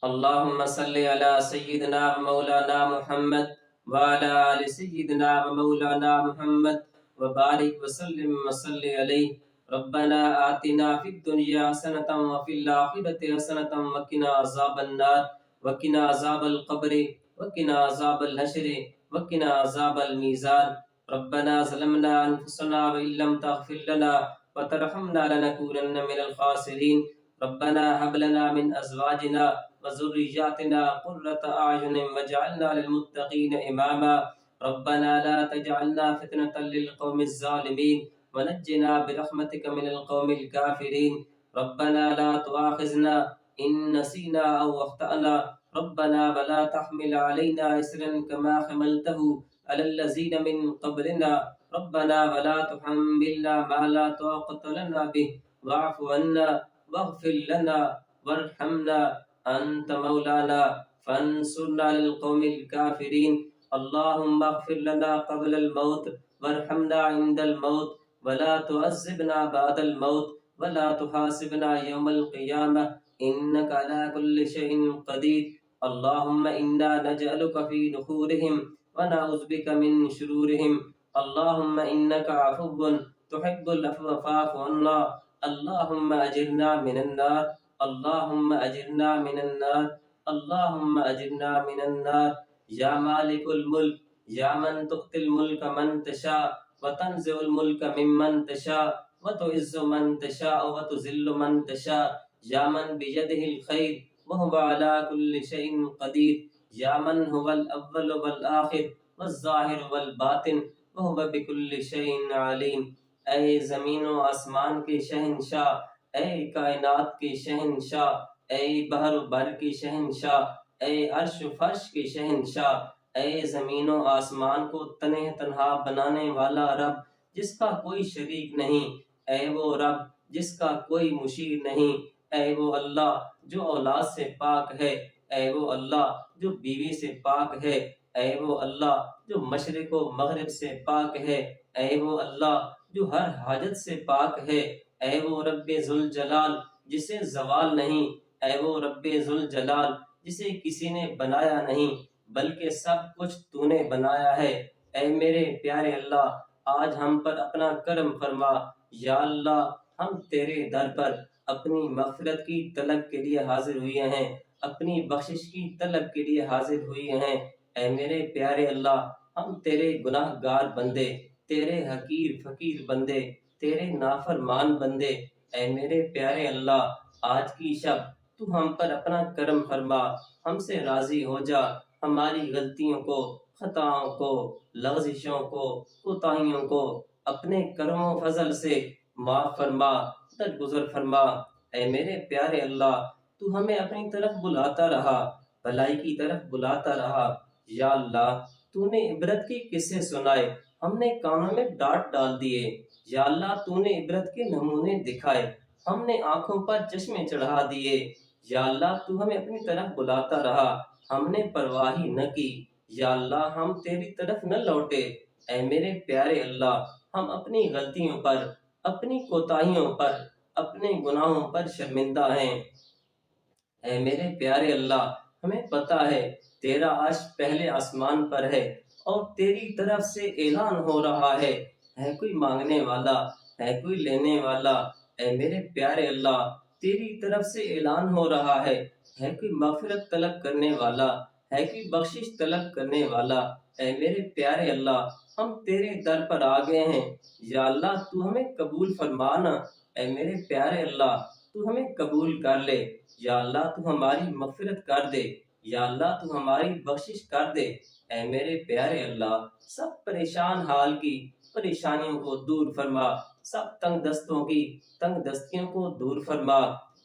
اللهم صل على سيدنا ومولانا محمد وعلى آل سيدنا ومولانا محمد وبارك وسلم وصل عليه. ربنا آتنا في الدنيا حسنة وفي الآخرة حسنة وقنا عذاب النار وقنا عذاب القبر وقنا عذاب الحشر وقنا عذاب الميزان. ربنا ظلمنا أنفسنا وإن لم تغفر لنا وترحمنا لنكونن من الخاسرين. ربنا هب لنا من أزواجنا وذرياتنا قرة أعين واجعلنا للمتقين إماما. ربنا لا تجعلنا فتنة للقوم الظالمين ونجنا برحمتك من القوم الكافرين. ربنا لا تؤاخذنا إن نسينا أو أخطأنا. ربنا ولا تحمل علينا إصرا كما حملته على الذين من قبلنا. ربنا ولا تحملنا ما لا طاقة لنا به واعف عنا واغفر لنا وارحمنا أنت مولانا فانصرنا للقوم الكافرين. اللهم اغفر لنا قبل الموت وارحمنا عند الموت ولا تعذبنا بعد الموت ولا تحاسبنا يوم القيامة إنك على كل شيء قدير. اللهم إنا نجعلك في نحورهم ونعوذ بك من شرورهم. اللهم إنك عفو تحب العفو فاعف عنا. اللهم أجرنا من النار. اللهم أجرنا من النار. اللهم أجرنا من النار. یا مالک الملک یا من تؤتی الملک من تشاء وتنزع الملک ممن تشاء وتعز من تشاء وتذل من تشاء. یا من بیدہ الخیر وهو على كل شيء قدیر. یا من هو الاول والآخر والظاہر والباطن وهو بكل شيء علیم. اے زمین و آسمان کے شہنشاہ، اے کائنات کے شہنشاہ، اے بحر و بر کے شہنشاہ، اے عرش و فرش کے شہنشاہ، اے زمین و آسمان کو تنہ تنہا بنانے والا رب جس کا کوئی شریک نہیں، اے وہ رب جس کا کوئی مشیر نہیں، اے وہ اللہ جو اولاد سے پاک ہے، اے وہ اللہ جو بیوی سے پاک ہے، اے وہ اللہ جو مشرق و مغرب سے پاک ہے، اے وہ اللہ جو ہر حاجت سے پاک ہے، اے وہ رب ذوالجلال جسے زوال نہیں، اے وہ رب ذوالجلال جسے کسی نے بنایا نہیں بلکہ سب کچھ تو نے بنایا ہے۔ اے میرے پیارے اللہ، آج ہم پر اپنا کرم فرما۔ یا اللہ، ہم تیرے در پر اپنی مغفرت کی طلب کے لیے حاضر ہوئے ہیں، اپنی بخشش کی طلب کے لیے حاضر ہوئے ہیں۔ اے میرے پیارے اللہ، ہم تیرے گناہ گار بندے، تیرے حقیر فقیر بندے، تیرے نافرمان بندے، اے میرے پیارے اللہ، آج کی شب تو ہم پر اپنا کرم فرما، ہم سے راضی ہو جا، ہماری غلطیوں کو، خطاؤں کو، لغزشوں کو، کوتاہیوں کو اپنے کرم و فضل سے معاف فرما، درگزر فرما۔ اے میرے پیارے اللہ، تو ہمیں اپنی طرف بلاتا رہا، بھلائی کی طرف بلاتا رہا۔ یا اللہ، تو نے عبرت کے قصے سنائے، ہم نے کانوں میں ڈانٹ ڈال دیے۔ یا اللہ، تو نے عبرت کے نمونے دکھائے، ہم نے آنکھوں پر چشمے چڑھا دیے۔ یا اللہ، تو ہمیں اپنی طرف بلاتا رہا، ہم نے پرواہ ہی نہ کی۔ یا اللہ، ہم تیری طرف نہ لوٹے۔ اے میرے پیارے اللہ، ہم اپنی غلطیوں پر، اپنی کوتاہیوں پر، اپنے گناہوں پر شرمندہ ہیں۔ اے میرے پیارے اللہ، ہمیں پتہ ہے تیرا عرش پہلے آسمان پر ہے اور تیری طرف سے اعلان ہو رہا ہے کوئی مانگنے والا، ہے کوئی لینے والا۔ اے میرے پیارے اللہ، تیری طرف سے اعلان ہو رہا ہے کوئی مغفرت طلب کرنے والا، ہے کوئی بخشش طلب کرنے والا۔ اے میرے پیارے اللہ، ہم تیرے در پر آ گئے ہیں۔ یا اللہ، تو ہمیں قبول فرمانا۔ اے میرے پیارے اللہ، تو ہمیں قبول کر لے۔ یا اللہ، تو ہماری مغفرت کر دے۔ یا اللہ، تو ہماری بخشش کر دے۔ اے میرے پیارے اللہ، سب پریشان حال کی پریشانیوں کو دور فرما، سب تنگ دستوں کی تنگ دستیوں کو دور فرما۔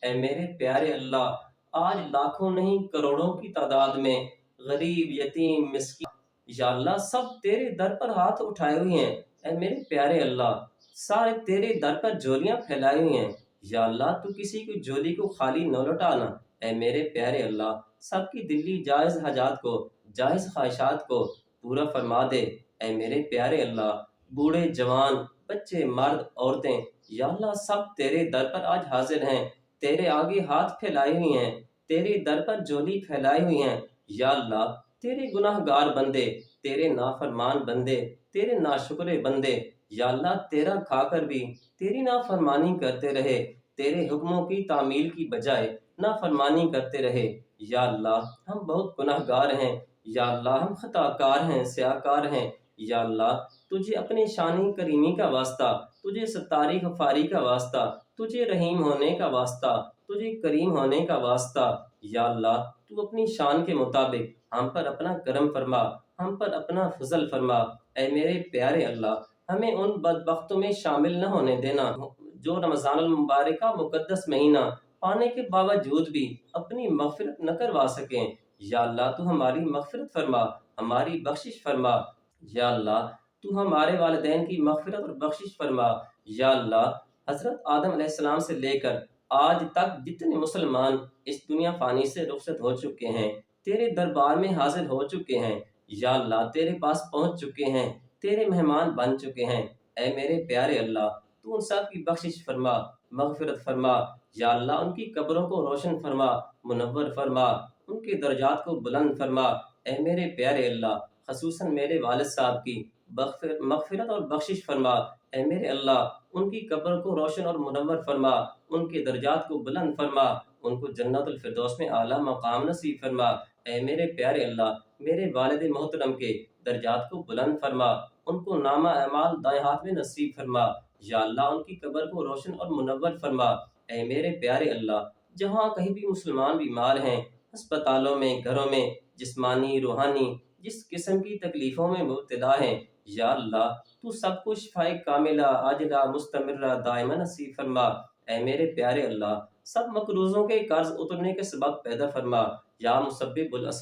اے میرے پیارے اللہ، آج لاکھوں نہیں کروڑوں کی تعداد میں غریب، یتیم، مسکین، یا اللہ، سب تیرے در پر ہاتھ اٹھائے ہوئے ہیں۔ اے میرے پیارے اللہ، سارے تیرے در پر جولیاں پھیلائے ہوئے ہیں۔ یا اللہ، تو کسی کی جولی کو خالی نہ لوٹانا۔ اے میرے پیارے اللہ، سب کی دلی جائز حاجات کو، جائز خواہشات کو پورا فرما دے۔ اے میرے پیارے اللہ، بوڑھے جوان، بچے، مرد، عورتیں، یا اللہ، سب تیرے در پر آج حاضر ہیں، تیرے آگے ہاتھ پھیلائے ہوئے ہیں۔ تیرے در پر جھولی پھیلائی ہوئی ہیں۔ یا اللہ تیرے گناہ گار بندے، تیرے نافرمان بندے، تیرے ناشکرے بندے، یا اللہ تیرا کھا کر بھی تیری نافرمانی کرتے رہے، تیرے حکموں کی تعمیل کی بجائے نافرمانی کرتے رہے۔ یا اللہ ہم بہت گناہ گار ہیں، یا اللہ ہم خطا کار ہیں، سیاہ کار ہیں۔ یا اللہ تجھے اپنے شانی کریمی کا واسطہ، تجھے ستاری غفاری کا واسطہ، تجھے رحیم ہونے کا واسطہ، تجھے کریم ہونے کا واسطہ، یا اللہ تو اپنی شان کے مطابق ہم پر اپنا کرم فرما، ہم پر اپنا فضل فرما۔ اے میرے پیارے اللہ ہمیں ان بدبختوں میں شامل نہ ہونے دینا جو رمضان المبارک کا مقدس مہینہ پانے کے باوجود بھی اپنی مغفرت نہ کروا سکیں۔ یا اللہ تو ہماری مغفرت فرما، ہماری بخشش فرما۔ یا اللہ تو ہمارے والدین کی مغفرت اور بخشش فرما۔ یا اللہ حضرت آدم علیہ السلام سے لے کر آج تک جتنے مسلمان اس دنیا فانی سے رخصت ہو چکے ہیں، تیرے دربار میں حاضر ہو چکے ہیں، یا اللہ تیرے پاس پہنچ چکے ہیں، تیرے مہمان بن چکے ہیں، اے میرے پیارے اللہ تو ان سب کی بخشش فرما، مغفرت فرما۔ یا اللہ ان کی قبروں کو روشن فرما، منور فرما، ان کے درجات کو بلند فرما۔ اے میرے پیارے اللہ خصوصاً میرے والد صاحب کی مغفرت اور بخشش فرما۔ اے میرے اللہ ان کی قبر کو روشن اور منور فرما، ان کے درجات کو بلند فرما، ان کو جنت الفردوس میں اعلیٰ مقام نصیب فرما۔ اے میرے پیارے اللہ میرے والد محترم کے درجات کو بلند فرما، ان کو نامہ اعمال دائیں ہاتھ میں نصیب فرما۔ یا اللہ ان کی قبر کو روشن اور منور فرما۔ اے میرے پیارے اللہ جہاں کہیں بھی مسلمان بیمار ہیں، ہسپتالوں میں، گھروں میں، جسمانی روحانی جس قسم کی تکلیفوں میں مبتلا ہیں، یا اللہ تو سب کو شفائے کاملہ عاجلہ مستمرہ دائمہ نصیب فرما۔ اے میرے پیارے اللہ سب مقروضوں کے قرض اترنے کے سبب پیدا فرما، یا مسبب الاسباب